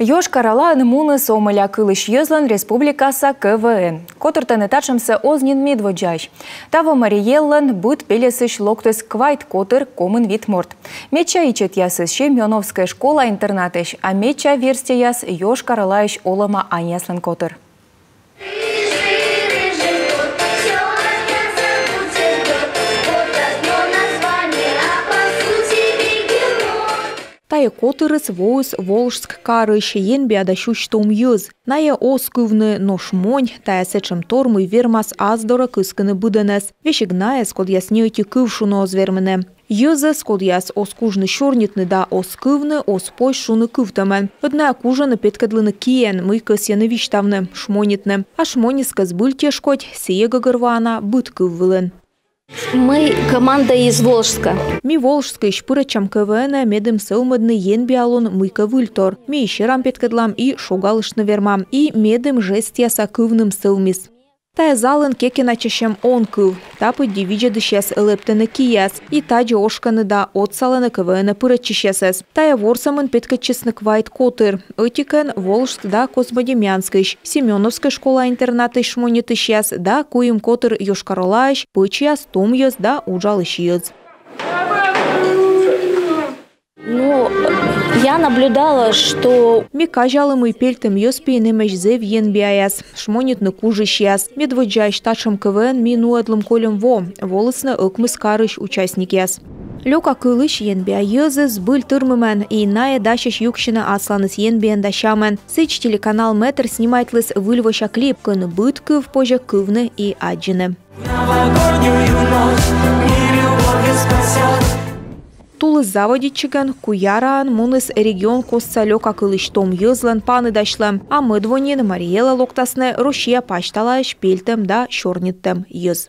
Йошкар-Олан муныс омыля кылыш йызлан республикаса КВН. Котыртаны тачымсы ознин медводжай. Таво Мариеллан быт пелесыш локтыс квайт котыр комын вид морт. Меча ичет ясыз Шемьоновская школа-интернатыш, а меча верстияс Йошкар-Олаиш олама аняслан котыр. Тая котырыс воус Волжск карыш енбе адащущ том юз. Ная оскывны ношмонь, тая сечем тормы вермас аздора кысканы буденес. Вешегная скод яснеюти кывшуно озвермене. Юзы скод яс оскужны шорнитны да оскывны оспой шуны кывтамен. Одна кужаны петкадлыны киен, мы кысяны виштавны, шмонитны. А шмонисказ был тешкоть, сеега гырвана быт кыввылын. Мы команда из Волжска. Ми Волжской шпырачам КВН медым сылмадны енбиалон мыйка выльтор. Ми ищерам петкадлам и шогалышны вермам. И медым жестияса кывным сылмис. Тая залын кекеначащем он кыв. Тапы дивиджады щас элептыны кияс. И таджи ошканы да отсаланы КВН пырачищасас. Тая ворсамын петкачесны квайт котыр. Этикен Волжск да Космодемьянскыш. Семеновская школа-интернаты шмониты щас да куим котыр Йошкар-Олаиш. Пычьяс том йыз да уджалыш йыз. Ну, я наблюдала, что... Микажалы мы пельтем йоспи немежзе в енбиаяс. Шмонитны кужиш яс. Медводжай штатшам КВН мину адлым колем во. Волосны ыкмыс карыш участник яс. Лёка кылыш енбия йызыз был тырмымен и иная дащаш юкшина асланыс енбиен дащамен. Сыч телеканал Метр снимайтлыс выльвоща клип кын быт кыв позже кывны и аджины. Тулы заводитчиган, куяран, муныс регион косца лёка кылыш том йызлан паны дашлам, а мы двонин Мариела локтасны Рощия паштала шпельтем да шорниттем йыз.